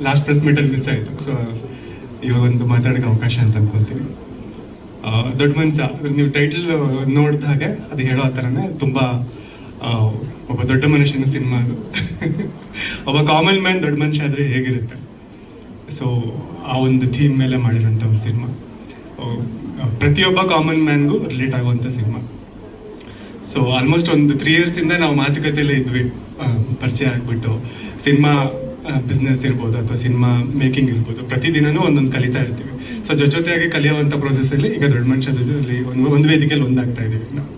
Last press ಮೀಟಲ್ಲಿ miss ಆಯಿತು. So ಇವಾಗ ಒಂದು ಮಾತಾಡೋಕ್ಕೆ ಅವಕಾಶ ಅಂತ ಅಂದ್ಕೊತೀನಿ. ದೊಡ್ಡ ಮನ್ಸ ನೀವು ಟೈಟಲ್ ನೋಡಿದ ಹಾಗೆ ಅದು ಹೇಳೋ ಥರನೇ ತುಂಬ ಒಬ್ಬ ದೊಡ್ಡ ಮನುಷ್ಯನ ಸಿನಿಮಾ ಅದು. ಒಬ್ಬ ಕಾಮನ್ ಮ್ಯಾನ್ ದೊಡ್ಡ ಮನುಷ್ಯ ಆದರೆ ಹೇಗಿರುತ್ತೆ, ಸೊ ಆ ಒಂದು ಥೀಮ್ ಮೇಲೆ ಮಾಡಿರೋಂಥ ಒಂದು ಸಿನಿಮಾ. ಪ್ರತಿಯೊಬ್ಬ ಕಾಮನ್ ಮ್ಯಾನ್ಗೂ ರಿಲೇಟ್ ಆಗುವಂಥ ಸಿನಿಮಾ. ಸೊ ಆಲ್ಮೋಸ್ಟ್ ಒಂದು 3 ಇಯರ್ಸಿಂದ ನಾವು ಮಾತುಕತೆಯಲ್ಲೇ ಇದ್ವಿ, ಪರಿಚಯ ಆಗಿಬಿಟ್ಟು ಸಿನಿಮಾ ಬಿಸ್ನೆಸ್ ಇರ್ಬೋದು ಅಥವಾ ಸಿನಿಮಾ ಮೇಕಿಂಗ್ ಇರ್ಬೋದು, ಪ್ರತಿದಿನವೂ ಒಂದೊಂದು ಕಲಿತಾ ಇರ್ತೀವಿ. ಸೊ ಜೊತೆಯಾಗಿ ಕಲಿಯುವಂಥ ಪ್ರೊಸೆಸ್ಸಲ್ಲಿ ಈಗ ದೊಡ್ಡ ಮನುಷ್ಯದಲ್ಲಿ ಒಂದು ವೇದಿಕೆಯಲ್ಲಿ ಒಂದಾಗ್ತಾ ಇದ್ದೀವಿ ನಾವು.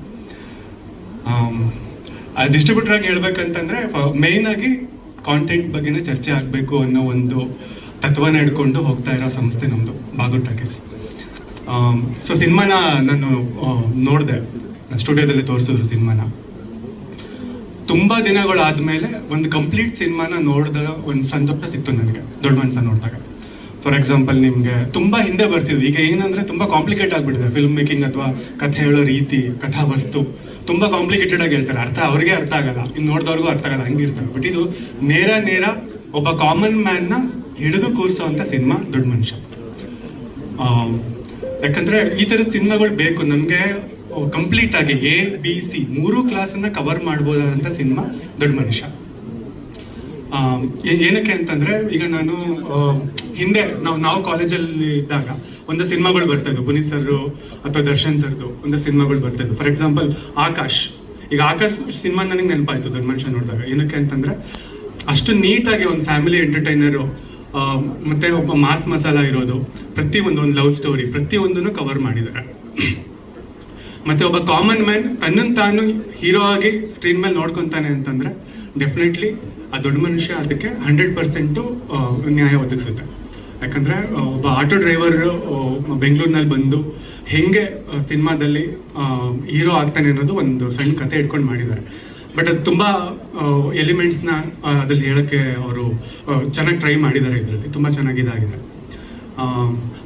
ಡಿಸ್ಟ್ರಿಬ್ಯೂಟರ್ ಆಗಿ ಹೇಳ್ಬೇಕಂತಂದರೆ ಮೇಯ್ನ್ ಆಗಿ ಕಾಂಟೆಂಟ್ ಬಗ್ಗೆನೇ ಚರ್ಚೆ ಆಗಬೇಕು ಅನ್ನೋ ಒಂದು ತತ್ವನ ಹಿಡ್ಕೊಂಡು ಹೋಗ್ತಾ ಇರೋ ಸಂಸ್ಥೆ ನಮ್ಮದು ಬಾಗೂರ್ ಟಾಕೀಸ್. ಸೊ ಸಿನಿಮಾನ ನಾನು ನೋಡಿದೆ, ಸ್ಟುಡಿಯೋದಲ್ಲಿ ತೋರಿಸಿದ್ರು ಸಿನಿಮಾನ. ತುಂಬ ದಿನಗಳಾದಮೇಲೆ ಒಂದು ಕಂಪ್ಲೀಟ್ ಸಿನಿಮಾನ ನೋಡಿದ ಒಂದು ಸಂತೋಷ ಸಿಕ್ತು ನನಗೆ ದೊಡ್ಡ ಮನ್ಸ ನೋಡಿದಾಗ. ಫಾರ್ ಎಕ್ಸಾಂಪಲ್, ನಿಮಗೆ ತುಂಬ ಹಿಂದೆ ಬರ್ತಿದ್ವಿ, ಈಗ ಏನಂದರೆ ತುಂಬ ಕಾಂಪ್ಲಿಕೇಟ್ ಆಗಿಬಿಟ್ಟಿದೆ ಫಿಲ್ಮ್ ಮೇಕಿಂಗ್ ಅಥವಾ ಕಥೆ ಹೇಳೋ ರೀತಿ, ಕಥಾವಸ್ತು ತುಂಬ ಕಾಂಪ್ಲಿಕೇಟೆಡ್ ಆಗಿ ಹೇಳ್ತಾರೆ. ಅವ್ರಿಗೆ ಅರ್ಥ ಆಗಲ್ಲ, ಇನ್ನು ನೋಡಿದವ್ರಿಗೂ ಅರ್ಥ ಆಗಲ್ಲ, ಹಂಗಿರ್ತಾರೆ. ಬಟ್ ಇದು ನೇರ ಒಬ್ಬ ಕಾಮನ್ ಮ್ಯಾನ್ನ ಹಿಡಿದು ಕೂರಿಸೋವಂಥ ಸಿನಿಮಾ ದೊಡ್ಡ ಮನುಷ್ಯ. ಯಾಕಂದರೆ ಈ ಥರದ ಸಿನಿಮಾಗಳು ಬೇಕು ನಮಗೆ. ಕಂಪ್ಲೀಟ್ ಆಗಿ ABC 3 ಕ್ಲಾಸನ್ನು ಕವರ್ ಮಾಡ್ಬೋದಾದಂಥ ಸಿನಿಮಾ ದೊಡ್ಡ ಮನುಷ್ಯ. ಏನಕ್ಕೆ ಅಂತಂದರೆ, ಈಗ ನಾನು ಹಿಂದೆ ನಾವು ಕಾಲೇಜಲ್ಲಿ ಇದ್ದಾಗ ಒಂದು ಸಿನಿಮಾಗಳು ಬರ್ತಾಯಿದ್ವು, ಪುನೀತ್ ಸರ್ರು ಅಥವಾ ದರ್ಶನ್ ಸರ್ದು ಒಂದು ಸಿನಿಮಾಗಳು ಬರ್ತಾಯಿದ್ವು. For example Akash. ಈಗ ಆಕಾಶ್ ಸಿನಿಮಾ ನನಗೆ ನೆನಪಾಯಿತು ದೊಡ್ಡ ಮನುಷ್ಯ ನೋಡಿದಾಗ. ಏನಕ್ಕೆ ಅಂತಂದರೆ, ಅಷ್ಟು ನೀಟಾಗಿ ಒಂದು ಫ್ಯಾಮಿಲಿ ಎಂಟರ್ಟೈನರು ಮತ್ತು ಒಬ್ಬ ಮಾಸ್ ಮಸಾಲ ಇರೋದು, ಪ್ರತಿಯೊಂದು ಒಂದು ಲವ್ ಸ್ಟೋರಿ ಪ್ರತಿಯೊಂದನ್ನು ಕವರ್ ಮಾಡಿದ್ದಾರೆ. ಮತ್ತು ಒಬ್ಬ ಕಾಮನ್ ಮ್ಯಾನ್ ತನ್ನನ್ನು ತಾನು ಹೀರೋ ಆಗಿ ಸ್ಕ್ರೀನ್ ಮೇಲೆ ನೋಡ್ಕೊತಾನೆ ಅಂತಂದರೆ ಡೆಫಿನೆಟ್ಲಿ ಆ ದೊಡ್ಡ ಮನುಷ್ಯ ಅದಕ್ಕೆ 100% ನ್ಯಾಯ ಒದಗಿಸುತ್ತೆ. ಯಾಕಂದರೆ ಒಬ್ಬ ಆಟೋ ಡ್ರೈವರ್ ಬೆಂಗಳೂರಿನಲ್ಲಿ ಬಂದು ಹೇಗೆ ಸಿನಿಮಾದಲ್ಲಿ ಹೀರೋ ಆಗ್ತಾನೆ ಅನ್ನೋದು ಒಂದು ಸಣ್ಣ ಕತೆ ಇಟ್ಕೊಂಡು ಮಾಡಿದ್ದಾರೆ. ಬಟ್ ಅದು ತುಂಬ ಎಲಿಮೆಂಟ್ಸ್ನ ಅದ್ರಲ್ಲಿ ಹೇಳೋಕ್ಕೆ ಅವರು ಚೆನ್ನಾಗಿ ಟ್ರೈ ಮಾಡಿದ್ದಾರೆ. ಇದರಲ್ಲಿ ತುಂಬ ಚೆನ್ನಾಗಿ ಇದಾಗಿದೆ.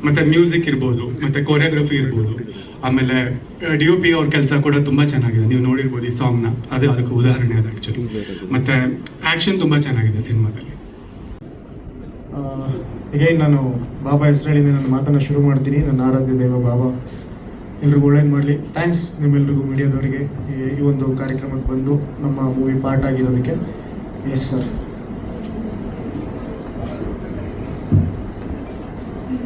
ಮತ್ತು ಮ್ಯೂಸಿಕ್ ಇರ್ಬೋದು, ಮತ್ತು ಕೊರಿಯೋಗ್ರಫಿ ಇರ್ಬೋದು, ಆಮೇಲೆ DOP ಅವ್ರ ಕೆಲಸ ಕೂಡ ತುಂಬ ಚೆನ್ನಾಗಿದೆ. ನೀವು ನೋಡಿರ್ಬೋದು ಈ ಸಾಂಗ್ನ, ಅದಕ್ಕೆ ಉದಾಹರಣೆ ಅದು ಆ್ಯಕ್ಚುಲಿ. ಮತ್ತು ಆ್ಯಕ್ಷನ್ ತುಂಬ ಚೆನ್ನಾಗಿದೆ ಸಿನಿಮಾದಲ್ಲಿ. ಈಗ ನಾನು ಬಾಬಾ ಹೆಸರಳಿಂದ ನನ್ನ ಮಾತನ್ನು ಶುರು ಮಾಡ್ತೀನಿ. ನನ್ನ ಆರಾಧ್ಯ ದೈವ ಬಾಬಾ ಎಲ್ರಿಗೂ ಒಳ್ಳೇದು ಮಾಡಲಿ. ಥ್ಯಾಂಕ್ಸ್ ನಿಮ್ಮೆಲ್ರಿಗೂ, ಮೀಡಿಯಾದವರಿಗೆ ಈ ಒಂದು ಕಾರ್ಯಕ್ರಮಕ್ಕೆ ಬಂದು ನಮ್ಮ ಮೂವಿ ಪಾರ್ಟ್ ಆಗಿರೋದಕ್ಕೆ. Yes sir.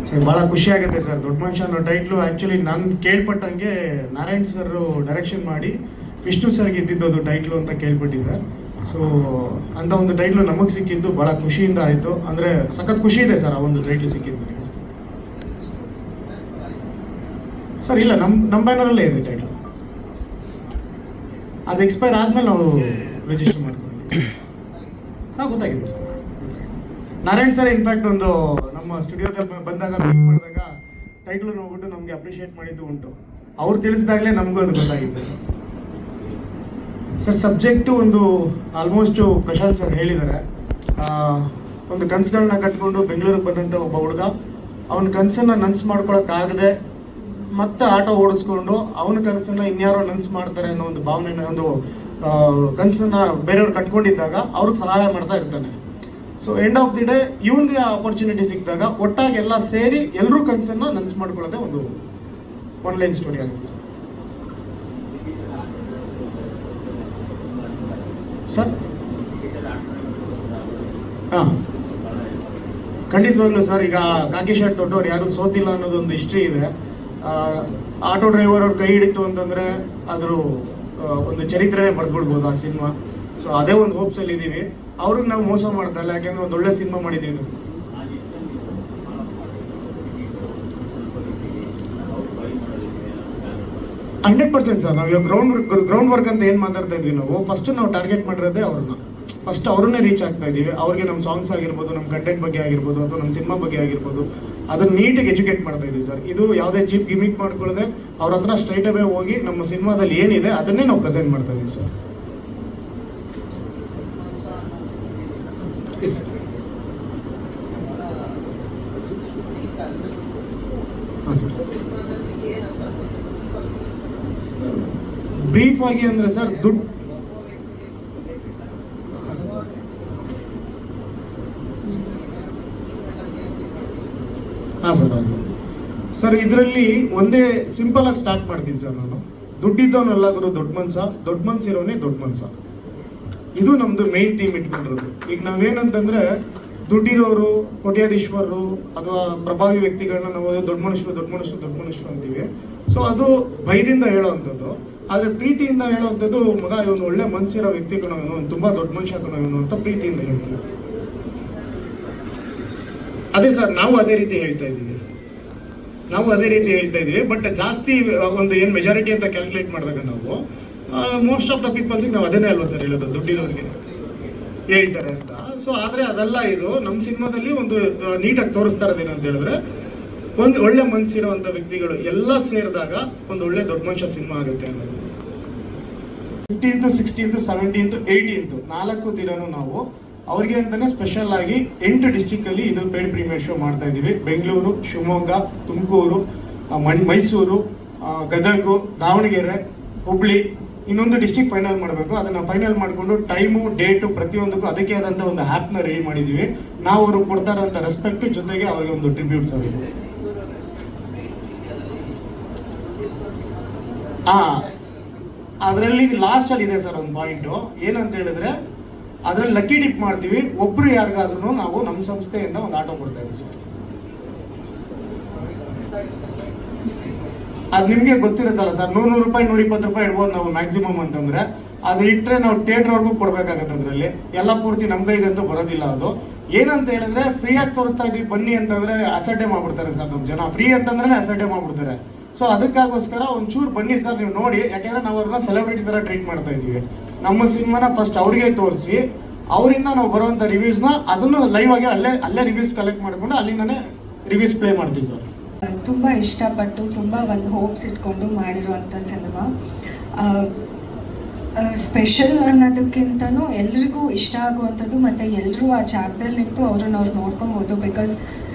ಸರ್ ಭಾಳ ಖುಷಿ ಆಗುತ್ತೆ ಸರ್. ದೊಡ್ಡ ಮನುಷ್ಯ ಅನ್ನೋ ಟೈಟ್ಲು ಆ್ಯಕ್ಚುಲಿ ನಾನು ಕೇಳ್ಪಟ್ಟಂಗೆ ನಾರಾಯಣ್ ಸರ್ ಡೈರೆಕ್ಷನ್ ಮಾಡಿ ವಿಷ್ಣು ಸರ್ಗೆ ಇದ್ದಿದ್ದು ಟೈಟ್ಲು ಅಂತ ಕೇಳ್ಪಟ್ಟಿದ್ದೆ. ಸೊ ಅಂಥ ಒಂದು ಟೈಟ್ಲು ನಮಗೆ ಸಿಕ್ಕಿದ್ದು ಭಾಳ ಖುಷಿಯಿಂದ ಆಯಿತು. ಅಂದರೆ ಸಖತ್ ಖುಷಿ ಇದೆ ಸರ್ ಆ ಒಂದು ಟೈಟ್ಲ್ ಸಿಕ್ಕಿದ್ದು ನನಗೆ. ಸರ್ ಇಲ್ಲ, ನಮ್ಮ ಬ್ಯಾನರಲ್ಲೇ ಇದೆ ಟೈಟ್ಲು. ಅದು ಎಕ್ಸ್ಪೈರ್ ಆದಮೇಲೆ ನಾವು ರಿಜಿಸ್ಟರ್ ಮಾಡ್ಕೊಂಡಿದ್ದೀವಿ. ಗೊತ್ತಾಗಿದೆ ಸರ್. ನಾರಾಯಣ್ ಸರ್ ಇನ್ಫ್ಯಾಕ್ಟ್ ಒಂದು ನಮ್ಮ ಸ್ಟುಡಿಯೋದಲ್ಲಿ ಬಂದಾಗ ಮೀಟ್ ಮಾಡಿದಾಗ ಟೈಟ್ಲು ನೋಡ್ಬಿಟ್ಟು ನಮಗೆ ಅಪ್ರಿಷಿಯೇಟ್ ಮಾಡಿದ್ದು ಉಂಟು. ಅವ್ರು ತಿಳಿಸಿದಾಗಲೇ ನಮಗೂ ಅದು ಗೊತ್ತಾಗಿದೆ ಸರ್. ಸರ್ ಸಬ್ಜೆಕ್ಟು ಒಂದು ಆಲ್ಮೋಸ್ಟು ಪ್ರಶಾಂತ್ ಸರ್ ಹೇಳಿದ್ದಾರೆ. ಒಂದು ಕನಸುಗಳನ್ನ ಕಟ್ಕೊಂಡು ಬೆಂಗಳೂರಿಗೆ ಬಂದಂಥ ಒಬ್ಬ ಹುಡುಗ ಅವನ ಕನಸನ್ನು ನನಸು ಮಾಡ್ಕೊಳಕ್ಕಾಗದೆ ಮತ್ತೆ ಆಟೋ ಓಡಿಸ್ಕೊಂಡು ಅವನ ಕನಸನ್ನು ಇನ್ಯಾರೋ ನನಸು ಮಾಡ್ತಾರೆ ಅನ್ನೋ ಒಂದು ಭಾವನೆನ, ಒಂದು ಕನಸನ್ನು ಬೇರೆಯವ್ರು ಕಟ್ಕೊಂಡಿದ್ದಾಗ ಅವ್ರಿಗೆ ಸಹಾಯ ಮಾಡ್ತಾ ಇರ್ತಾನೆ. So end of the day ಇವನಿಗೆ ಆಪರ್ಚುನಿಟಿ ಸಿಕ್ಕಿದಾಗ ಒಟ್ಟಾಗಿ ಎಲ್ಲ ಸೇರಿ ಎಲ್ಲರೂ ಕನಸನ್ನು ನನಸು ಮಾಡ್ಕೊಳ್ಳೋದೇ ಒಂದು ಆನ್ಲೈನ್ ಸ್ಟೋರಿ ಆಗುತ್ತೆ ಸರ್. ಹಾಂ ಖಂಡಿತವಾಗ್ಲೂ ಸರ್. ಈಗ ಕಾಕಿ ಶರ್ಟ್ ದೊಡ್ಡವ್ರು ಯಾರು ಸೋತಿಲ್ಲ ಅನ್ನೋದೊಂದು ಹಿಸ್ಟ್ರಿ ಇದೆ. ಆಟೋ ಡ್ರೈವರ್ ಅವ್ರ ಕೈ ಹಿಡಿತು ಅಂತಂದರೆ ಅದ್ರ ಒಂದು ಚರಿತ್ರೆನೇ ಬರೆದ್ಬಿಡ್ಬೋದು ಆ ಸಿನಿಮಾ. ಸೊ ಅದೇ ಒಂದು ಹೋಪ್ಸಲ್ಲಿ ಇದ್ದೀವಿ. ಅವ್ರಿಗೆ ನಾವು ಮೋಸ ಮಾಡ್ತಾ ಇಲ್ಲ, ಯಾಕೆಂದ್ರೆ ಒಂದು ಒಳ್ಳೆ ಸಿನಿಮಾ ಮಾಡಿದ್ದೀವಿ ನಾವು. 100% ಸರ್. ನಾವು ಇವಾಗ ಗ್ರೌಂಡ್ ವರ್ಕ್ ಅಂತ ಏನು ಮಾತಾಡ್ತಾ ಇದ್ವಿ, ನಾವು ಫಸ್ಟ್ ನಾವು ಟಾರ್ಗೆಟ್ ಮಾಡಿರೋದೇ ಅವ್ರನ್ನ. ಫಸ್ಟ್ ಅವ್ರನ್ನೇ ರೀಚ್ ಆಗ್ತಾ ಇದ್ದೀವಿ. ಅವ್ರಿಗೆ ನಮ್ಮ ಸಾಂಗ್ಸ್ ಆಗಿರ್ಬೋದು, ನಮ್ಮ ಕಂಟೆಂಟ್ ಬಗ್ಗೆ ಆಗಿರ್ಬೋದು, ಅಥವಾ ನಮ್ಮ ಸಿನಿಮಾ ಬಗ್ಗೆ ಆಗಿರ್ಬೋದು, ಅದನ್ನ ನೀಟಾಗಿ ಎಜುಕೇಟ್ ಮಾಡ್ತಾ ಇದ್ದೀವಿ ಸರ್. ಇದು ಯಾವುದೇ ಚೀಪ್ ಗಿಮಿಕ್ ಮಾಡ್ಕೊಳ್ಳದೆ ಅವ್ರ ಹತ್ರ ಸ್ಟ್ರೈಟ್ ಅವೇ ಹೋಗಿ ನಮ್ಮ ಸಿನಿಮಾದಲ್ಲಿ ಏನಿದೆ ಅದನ್ನೇ ನಾವು ಪ್ರೆಸೆಂಟ್ ಮಾಡ್ತಾ ಇದ್ದೀವಿ ಸರ್. ಹಾಂ ಸರ್. ಬ್ರೀಫ್ ಆಗಿ ಅಂದರೆ ಸರ್, ದುಡ್ಡು ಹಾಂ ಸರ್ ಹೌದು ಸರ್. ಇದರಲ್ಲಿ ಒಂದೇ ಸಿಂಪಲ್ ಆಗಿ ಸ್ಟಾರ್ಟ್ ಮಾಡ್ತೀನಿ ಸರ್ ನಾನು. ದುಡ್ಡಿದ್ದವನೆಲ್ಲ ಗುರು ದೊಡ್ಡ ಮನ್ಸಿರೋನೇ ದೊಡ್ಡ ಮನ್ಸ. ಇದು ನಮ್ದು ಮೇನ್ ಥೀಮ್ ಇಟ್ಕೊಂಡಿರೋದು. ಈಗ ನಾವೇನಂತಂದ್ರೆ ದುಡ್ಡಿರೋರು, ಕೋಟ್ಯಾಧೀಶ್ವರರು ಅಥವಾ ಪ್ರಭಾವಿ ವ್ಯಕ್ತಿಗಳನ್ನ ನಾವು ದೊಡ್ಡ ಮನುಷ್ಯರು ಅಂತೀವಿ. ಸೊ ಅದು ಭಯದಿಂದ ಹೇಳೋವಂಥದ್ದು. ಆದರೆ ಪ್ರೀತಿಯಿಂದ ಹೇಳೋವಂಥದ್ದು, ಮಗ ಇವನು ಒಳ್ಳೆ ಮನಸ್ಸಿರೋ ವ್ಯಕ್ತಿ ಇವನು, ತುಂಬ ದೊಡ್ಡ ಮನುಷ್ಯ ಇವನು ಅಂತ ಪ್ರೀತಿಯಿಂದ ಹೇಳ್ತೀವಿ. ಅದೇ ಸರ್, ನಾವು ಅದೇ ರೀತಿ ಹೇಳ್ತಾ ಇದ್ದೀವಿ. ಬಟ್ ಜಾಸ್ತಿ ಒಂದು ಏನು ಮೆಜಾರಿಟಿ ಅಂತ ಕ್ಯಾಲ್ಕುಲೇಟ್ ಮಾಡಿದಾಗ ನಾವು ಮೋಸ್ಟ್ ಆಫ್ ದ ಪೀಪಲ್ಸ್ಗೆ ನಾವು ಅದನ್ನೇ ಅಲ್ವಾ ಸರ್ ಹೇಳೋದು, ದುಡ್ಡಿರೋರಿಗೆ ಹೇಳ್ತಾರೆ ಅಂತ. ಸೊ ಆದರೆ ಅದೆಲ್ಲ ಇದು ನಮ್ಮ ಸಿನಿಮಾದಲ್ಲಿ ಒಂದು ನೀಟಾಗಿ ತೋರಿಸ್ತಾ ಇರೋದೇನಂತ ಹೇಳಿದ್ರೆ, ಒಂದು ಒಳ್ಳೆ ಮನಸ್ಸಿರುವಂಥ ವ್ಯಕ್ತಿಗಳು ಎಲ್ಲ ಸೇರಿದಾಗ ಒಂದು ಒಳ್ಳೆ ದೊಡ್ಡ ಮನುಷ್ಯ ಸಿನಿಮಾ ಆಗುತ್ತೆ ಅನ್ನೋದು. 15th, 16th, 17th, 18th 4 ದಿನನೂ ನಾವು ಅವ್ರಿಗೆ ಅಂತಲೇ ಸ್ಪೆಷಲ್ ಆಗಿ 8 ಡಿಸ್ಟಿಕಲ್ಲಿ ಇದು ಪೇಡ್ ಪ್ರೀಮಿಯರ್ ಶೋ ಮಾಡ್ತಾ ಇದ್ದೀವಿ. ಬೆಂಗಳೂರು, ಶಿವಮೊಗ್ಗ, ತುಮಕೂರು, ಮೈಸೂರು, ಗದಗ, ದಾವಣಗೆರೆ, ಹುಬ್ಳಿ, ಇನ್ನೊಂದು ಡಿಸ್ಟಿಕ್ ಫೈನಲ್ ಮಾಡಬೇಕು. ಅದನ್ನು ಫೈನಲ್ ಮಾಡಿಕೊಂಡು ಟೈಮು, ಡೇಟು ಪ್ರತಿಯೊಂದಕ್ಕೂ ಅದಕ್ಕೆ ಆದಂಥ ಒಂದು ಆ್ಯಪ್ನ ರೆಡಿ ಮಾಡಿದ್ದೀವಿ. ನಾವು ಅವ್ರಿಗೆ ಕೊಡ್ತಾ ಇರೋಂಥ ರೆಸ್ಪೆಕ್ಟು ಜೊತೆಗೆ ಅವ್ರಿಗೆ ಒಂದು ಟ್ರಿಬ್ಯೂಟ್ಸ್ ಆಗಿದೆ. ಅದರಲ್ಲಿ ಲಾಸ್ಟಲ್ಲಿ ಇದೆ ಸರ್ ಒಂದು ಪಾಯಿಂಟು, ಏನಂತ ಹೇಳಿದ್ರೆ ಅದರಲ್ಲಿ ಲಕ್ಕಿ ಡಿಪ್ ಮಾಡ್ತೀವಿ. ಒಬ್ರು ಯಾರಿಗಾದ್ರೂ ನಾವು ನಮ್ಮ ಸಂಸ್ಥೆಯಿಂದ ಒಂದು ಆಟೋ ಕೊಡ್ತಾ ಇದ್ದೀವಿ ಸರ್. ಅದು ನಿಮಗೆ ಗೊತ್ತಿರುತ್ತಲ್ಲ ಸರ್, 100 ರೂಪಾಯಿ 120 ರೂಪಾಯಿ ಇಡ್ಬೋದು ನಾವು ಮ್ಯಾಕ್ಸಿಮಮ್ ಅಂತಂದ್ರೆ. ಅದು ಇಟ್ಟರೆ ನಾವು ಥಿಯೇಟ್ರ್ವರೆಗೂ ಕೊಡಬೇಕಾಗತ್ತೆ. ಅದರಲ್ಲಿ ಎಲ್ಲ ಪೂರ್ತಿ ನಮ್ಮ ಕೈಗಂತೂ ಬರೋದಿಲ್ಲ. ಅದು ಏನಂತ ಹೇಳಿದ್ರೆ ಫ್ರೀಯಾಗಿ ತೋರಿಸ್ತಾ ಇದ್ದೀವಿ ಬನ್ನಿ ಅಂತಂದ್ರೆ ಅಸಡ್ಡೆ ಮಾಡ್ಬಿಡ್ತಾರೆ ಸರ್ ನಮ್ಮ ಜನ. ಫ್ರೀ ಅಂತಂದ್ರೆ ಅಸಡ್ಡೆ ಮಾಡ್ಬಿಡ್ತಾರೆ. ಸೊ ಅದಕ್ಕಾಗೋಸ್ಕರ ಒಂಚೂರು ಬನ್ನಿ ಸರ್ ನೀವು ನೋಡಿ, ಯಾಕೆಂದ್ರೆ ನಾವು ಅವ್ರನ್ನ ಸೆಲೆಬ್ರಿಟಿ ಥರ ಟ್ರೀಟ್ ಮಾಡ್ತಾ ಇದ್ದೀವಿ. ನಮ್ಮ ಸಿನಿಮಾನ ಫಸ್ಟ್ ಅವ್ರಿಗೆ ತೋರಿಸಿ, ಅವರಿಂದ ನಾವು ಬರುವಂಥ ರಿವ್ಯೂಸ್ನ ಅದನ್ನು ಲೈವ್ ಆಗಿ ಅಲ್ಲೇ ರಿವ್ಯೂಸ್ ಕಲೆಕ್ಟ್ ಮಾಡಿಕೊಂಡು ಅಲ್ಲಿಂದನೇ ರಿವ್ಯೂಸ್ ಪ್ಲೇ ಮಾಡ್ತೀವಿ ಸರ್. ತುಂಬ ಇಷ್ಟಪಟ್ಟು ತುಂಬ ಒಂದು ಹೋಪ್ಸ್ ಇಟ್ಕೊಂಡು ಮಾಡಿರುವಂಥ ಸಿನಿಮಾ. ಸ್ಪೆಷಲ್ ಅನ್ನೋದಕ್ಕಿಂತನೂ ಎಲ್ರಿಗೂ ಇಷ್ಟ ಆಗುವಂಥದ್ದು, ಮತ್ತು ಎಲ್ಲರೂ ಆ ಜಾಗದಲ್ಲಿ ನಿಂತು ಅವ್ರನ್ನ ನೋಡ್ಕೊಬೋದು. ಬಿಕಾಸ್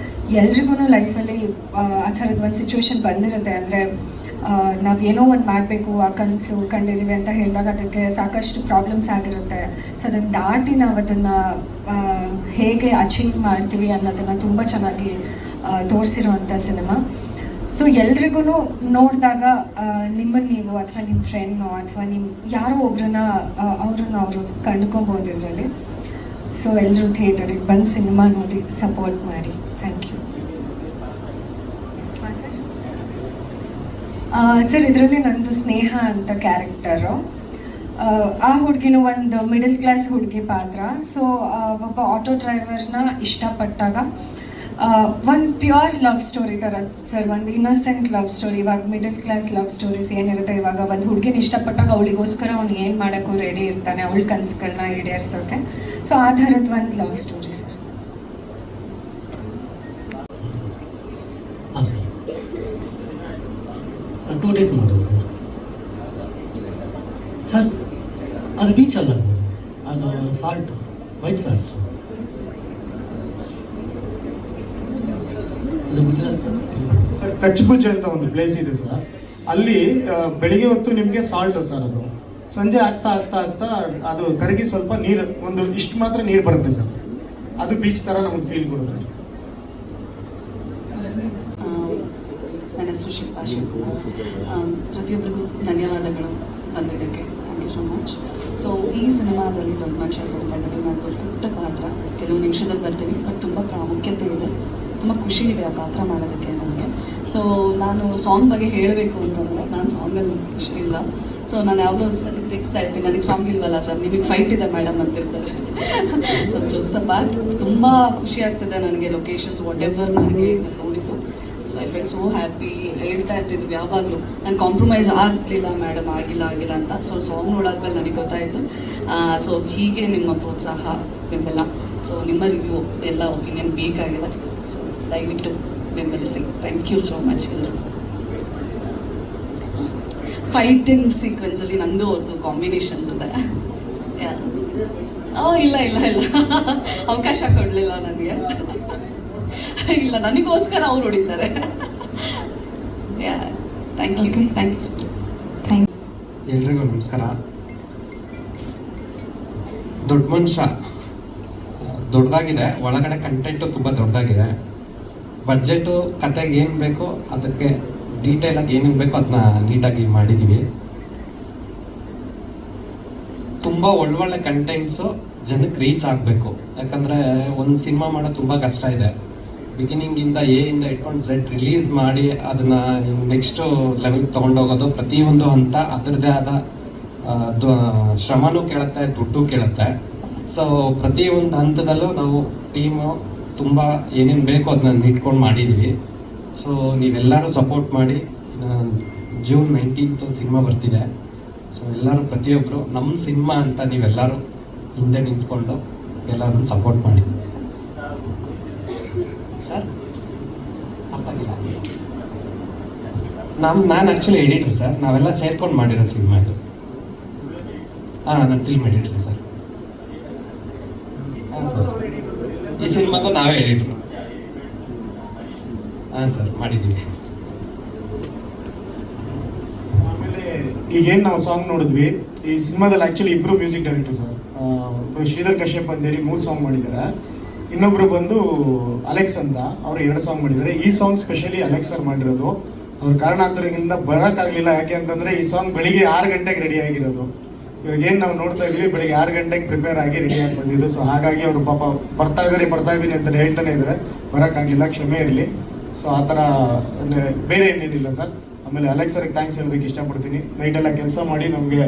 ಎಲ್ರಿಗೂ ಲೈಫಲ್ಲಿ ಆ ಥರದ್ದು ಒಂದು ಸಿಚುವೇಶನ್ ಬಂದಿರುತ್ತೆ. ಅಂದರೆ ನಾವೇನೋ ಒಂದು ಮಾಡಬೇಕು, ಆ ಕನಸು ಕಂಡಿದ್ದೀವಿ ಅಂತ ಹೇಳಿದಾಗ ಅದಕ್ಕೆ ಸಾಕಷ್ಟು ಪ್ರಾಬ್ಲಮ್ಸ್ ಆಗಿರುತ್ತೆ. ಸೊ ಅದನ್ನು ದಾಟಿ ನಾವು ಅದನ್ನು ಹೇಗೆ ಅಚೀವ್ ಮಾಡ್ತೀವಿ ಅನ್ನೋದನ್ನು ತುಂಬ ಚೆನ್ನಾಗಿ ತೋರಿಸಿರುವಂಥ ಸಿನಿಮಾ. ಸೊ ಎಲ್ರಿಗೂ ನೋಡಿದಾಗ ನಿಮ್ಮನ್ನು ನೀವು ಅಥವಾ ನಿಮ್ಮ ಫ್ರೆಂಡ್ನೋ ಅಥವಾ ನಿಮ್ಮ ಯಾರೋ ಒಬ್ಬರನ್ನ ಅವರು ಕಂಡುಕೊಬೋದು ಇದರಲ್ಲಿ. ಸೊ ಎಲ್ಲರೂ ಥಿಯೇಟರಿಗೆ ಬಂದು ಸಿನಿಮಾ ನೋಡಿ ಸಪೋರ್ಟ್ ಮಾಡಿ. Thank you. ಹಾಂ ಸರ್. ಸರ್, ಇದರಲ್ಲಿ ನಂದು ಸ್ನೇಹ ಅಂತ ಕ್ಯಾರೆಕ್ಟರು. ಆ ಹುಡುಗಿನೂ ಒಂದು ಮಿಡಲ್ ಕ್ಲಾಸ್ ಹುಡುಗಿ ಪಾತ್ರ. ಸೊ ಒಬ್ಬ ಆಟೋ ಡ್ರೈವರ್ನ ಇಷ್ಟಪಟ್ಟಾಗ ಒಂದು ಪ್ಯೂರ್ ಲವ್ ಸ್ಟೋರಿ ಥರ ಸರ್, ಒಂದು ಇನ್ನೋಸೆಂಟ್ ಲವ್ ಸ್ಟೋರಿ. ಇವಾಗ ಮಿಡಲ್ ಕ್ಲಾಸ್ ಲವ್ ಸ್ಟೋರೀಸ್ ಏನಿರುತ್ತೆ, ಇವಾಗ ಒಂದು ಹುಡುಗಿನ ಇಷ್ಟಪಟ್ಟಾಗ ಅವಳಿಗೋಸ್ಕರ ಅವ್ನು ಏನು ಮಾಡೋಕ್ಕೂ ರೆಡಿ ಇರ್ತಾನೆ, ಅವಳ ಕನಸುಗಳನ್ನ ಈಡೇರಿಸೋಕ್ಕೆ. ಸೊ ಆ ಥರದ್ದು ಒಂದು ಲವ್ ಸ್ಟೋರಿ ಸರ್. ಹಾಂ ಸರ್, 2 days ಮಾಡೋದು ಸರ್. ಸರ್ ಅದು ಬೀಚ್ ಅಲ್ಲ ಸರ್, ಅದು ಸಾಲ್ಟ್, ವೈಟ್ ಸಾಲ್ಟ್ ಸರ್. ಅದು ಗುಜರಾತ್ ಸರ್. ಕಚ್ಬುಜ್ ಅಂತ ಒಂದು ಪ್ಲೇಸ್ ಇದೆ ಸರ್. ಅಲ್ಲಿ ಬೆಳಿಗ್ಗೆ ಹೊತ್ತು ನಿಮಗೆ ಸಾಲ್ಟ್ ಸರ್, ಅದು ಸಂಜೆ ಆಗ್ತಾ ಅದು ಕರಗಿ ಸ್ವಲ್ಪ ನೀರು, ಒಂದು ಇಷ್ಟು ಮಾತ್ರ ನೀರು ಬರುತ್ತೆ ಸರ್. ಅದು ಬೀಚ್ ಥರ ನಮಗೆ ಫೀಲ್ ಕೊಡುತ್ತೆ. ನನ್ನ ಹೆಸರು ಶಿಲ್ಪಾ ಶಿವಕುಮಾರ್. ಪ್ರತಿಯೊಬ್ಬರಿಗೂ ಧನ್ಯವಾದಗಳು ಬಂದಿದ್ದಕ್ಕೆ. Thank you so much. So ಈ ಸಿನಿಮಾದಲ್ಲಿ ದೊಡ್ಡ ಮನುಷ್ಯ ಸಿನಿಮಾದಲ್ಲಿ ನಾನು ಪುಟ್ಟ ಪಾತ್ರ, ಕೆಲವು ನಿಮಿಷದಲ್ಲಿ ಬರ್ತೀನಿ, ಬಟ್ ತುಂಬ ಪ್ರಾಮುಖ್ಯತೆ ಇದೆ, ತುಂಬ ಖುಷಿ ಇದೆ ಆ ಪಾತ್ರ ಮಾಡೋದಕ್ಕೆ ನನಗೆ. ಸೊ ನಾನು ಸಾಂಗ್ ಬಗ್ಗೆ ಹೇಳಬೇಕು ಅಂತಂದರೆ ನಾನು ಸಾಂಗಲ್ಲಿ ಖುಷಿ ಇಲ್ಲ. ಸೊ ನಾನು ಯಾವಾಗಲೂ ಸರಿ ರೇಗಿಸ್ತಾ ಇರ್ತೀನಿ, ನನಗೆ ಸಾಂಗ್ ಇಲ್ವಲ್ಲ ಸರ್, ನಿಮಗೆ ಫೈಟ್ ಇದೆ ಮೇಡಮ್ ಅಂತಿರ್ತಾರೆ. ಸೊ ಜೋಕ್ಸ್ ಅಪಾರ್ಟ್, ತುಂಬ ಖುಷಿ ಆಗ್ತದೆ ನನಗೆ. ಲೊಕೇಶನ್ಸ್ ವಾಟ್ ಎವರ್ ನನಗೆ ನೋಡಿದ್ದು, so I felt so happy. ಹೇಳ್ತಾ ಇರ್ತಿದ್ರು ಯಾವಾಗಲೂ, ನಾನು ಕಾಂಪ್ರಮೈಸ್ ಆಗಲಿಲ್ಲ ಮೇಡಮ್, ಆಗಿಲ್ಲ ಅಂತ. ಸೊ ಸಾಂಗ್ ನೋಡಾದ್ಮೇಲೆ ನನಗೆ ಗೊತ್ತಾಯಿತು. ಸೊ ಹೀಗೆ ನಿಮ್ಮ ಪ್ರೋತ್ಸಾಹ, ಬೆಂಬಲ, ಸೊ ನಿಮ್ಮ ರಿವ್ಯೂ ಎಲ್ಲ ಒಪಿನಿಯನ್ ಬೇಕಾಗಿದೆ. ಸೊ ದಯವಿಟ್ಟು ಬೆಂಬಲಿಸಿ. ಥ್ಯಾಂಕ್ ಯು ಸೋ ಮಚ್ ಎಲ್ಲರಿಗೂ. ಫೈಟಿಂಗ್ ಸೀಕ್ವೆನ್ಸಲ್ಲಿ ನಂದು ಒಂದು ಕಾಂಬಿನೇಷನ್ಸ್ ಇದೆ. ಇಲ್ಲ ಅವಕಾಶ ಕೊಡಲಿಲ್ಲ ನನಗೆ. ಇಲ್ಲ, ನನಗೋಸ್ಕರ ಅವ್ರು ಹೊಡಿತಾರೆ. Thank you thank you. ಎಲ್ರಿಗೂ ನಮಸ್ಕಾರ. ದೊಡ್ಡ ಮನುಷ್ಯ ದೊಡ್ಡದಾಗಿದೆ, ಒಳಗಡೆ ಕಂಟೆಂಟು ತುಂಬ ದೊಡ್ಡದಾಗಿದೆ. ಬಡ್ಜೆಟು ಕತೆಗೆ ಏನು ಬೇಕೋ ಅದಕ್ಕೆ ಡೀಟೇಲಾಗಿ ಏನೇನು ಬೇಕೋ ಅದನ್ನ ನೀಟಾಗಿ ಮಾಡಿದ್ದೀವಿ. ತುಂಬ ಒಳ್ಳೊಳ್ಳೆ ಕಂಟೆಂಟ್ಸು ಜನಕ್ಕೆ ರೀಚ್ ಆಗಬೇಕು. ಯಾಕಂದರೆ ಒಂದು ಸಿನಿಮಾ ಮಾಡೋದು ತುಂಬ ಕಷ್ಟ ಇದೆ. ಬಿಗಿನಿಂಗಿಂದ ಇಂದ ಇಟ್ಕೊಂಡು ಝೆಡ್ ರಿಲೀಸ್ ಮಾಡಿ ಅದನ್ನು ನೆಕ್ಸ್ಟು ಲೆವೆಲ್ಗೆ ತೊಗೊಂಡೋಗೋದು ಪ್ರತಿಯೊಂದು ಹಂತ ಅದರದ್ದೇ ಆದ ಶ್ರಮನೂ ಕೇಳುತ್ತೆ, ದುಡ್ಡು ಕೇಳುತ್ತೆ. ಸೊ ಪ್ರತಿಯೊಂದು ಹಂತದಲ್ಲೂ ನಾವು ಟೀಮು ತುಂಬ ಏನೇನು ಬೇಕೋ ಅದನ್ನ ಇಟ್ಕೊಂಡು ಮಾಡಿದ್ದೀವಿ. ಸೊ ನೀವೆಲ್ಲರೂ ಸಪೋರ್ಟ್ ಮಾಡಿ. ಜೂನ್ 19th ಸಿನಿಮಾ ಬರ್ತಿದೆ. ಸೊ ಎಲ್ಲರೂ ಪ್ರತಿಯೊಬ್ಬರು ನಮ್ಮ ಸಿನಿಮಾ ಅಂತ ನೀವೆಲ್ಲರೂ ಹಿಂದೆ ನಿಂತ್ಕೊಂಡು ಎಲ್ಲರೂ ಸಪೋರ್ಟ್ ಮಾಡಿ ಸರ್. ಅಪ್ಪಾಗಿಲ್ಲ, ನಾನು ಆ್ಯಕ್ಚುಲಿ ಎಡಿಟ್ರ್ ಸರ್. ನಾವೆಲ್ಲ ಸೇರ್ಕೊಂಡು ಮಾಡಿರೋ ಸಿನಿಮಾ ಇದು. ನಾನು ಫಿಲ್ಮ್ ಎಡಿಟ್ರ್ ಸರ್. ಹಾಂ ಸರ್, ಈ ಸಿನಿಮಾಗೂ ನಾವೇ ಎಡಿಟ್ರು. ಹಾಂ ಸರ್, ಮಾಡಿದ್ದೀವಿ. ಆಮೇಲೆ ಈಗೇನು ನಾವು ಸಾಂಗ್ ನೋಡಿದ್ವಿ, ಈ ಸಿನಿಮಾದಲ್ಲಿ ಆ್ಯಕ್ಚುಲಿ ಇಬ್ಬರು ಮ್ಯೂಸಿಕ್ ಡೈರೆಕ್ಟರ್ ಸರ್. ಒಬ್ಬರು ಶ್ರೀಧರ್ ಕಶ್ಯಪ್ ಅಂತೇಳಿ 3 ಸಾಂಗ್ ಮಾಡಿದ್ದಾರೆ. ಇನ್ನೊಬ್ರು ಬಂದು ಅಲೆಕ್ಸ್ ಅಂತ, ಅವರು 2 ಸಾಂಗ್ ಮಾಡಿದ್ದಾರೆ. ಈ ಸಾಂಗ್ ಸ್ಪೆಷಲಿ ಅಲೆಕ್ಸ್ ಸರ್ ಮಾಡಿರೋದು. ಅವ್ರ ಕಾರಣಾಂತರಗಳಿಂದ ಬರೋಕ್ಕಾಗಲಿಲ್ಲ. ಯಾಕೆ ಅಂತಂದರೆ ಈ ಸಾಂಗ್ ಬೆಳಿಗ್ಗೆ 6 ಗಂಟೆಗೆ ರೆಡಿ ಆಗಿರೋದು. ಇವಾಗ ಏನು ನಾವು ನೋಡ್ತಾ ಇದ್ವಿ, ಬೆಳಿಗ್ಗೆ 6 ಗಂಟೆಗೆ ಪ್ರಿಪೇರ್ ಆಗಿ ರೆಡಿಯಾಗಿ ಬಂದಿದ್ರು. ಸೊ ಹಾಗಾಗಿ ಅವರು ಪಾಪ ಬರ್ತಾ ಇದ್ದೀನಿ ಅಂತ ಹೇಳ್ತಾನೆ ಇದ್ದಾರೆ. ಬರೋಕ್ಕಾಗಲಿಲ್ಲ, ಕ್ಷಮೆ ಇರಲಿ. ಸೊ ಆ ಥರ ಬೇರೆ ಏನೇನಿಲ್ಲ ಸರ್. ಆಮೇಲೆ ಅಲೆಕ್ಸ್ ಸರ್ಗೆ ಥ್ಯಾಂಕ್ಸ್ ಹೇಳೋದಕ್ಕೆ ಇಷ್ಟಪಡ್ತೀನಿ. ನೈಟೆಲ್ಲ ಕೆಲಸ ಮಾಡಿ ನಮಗೆ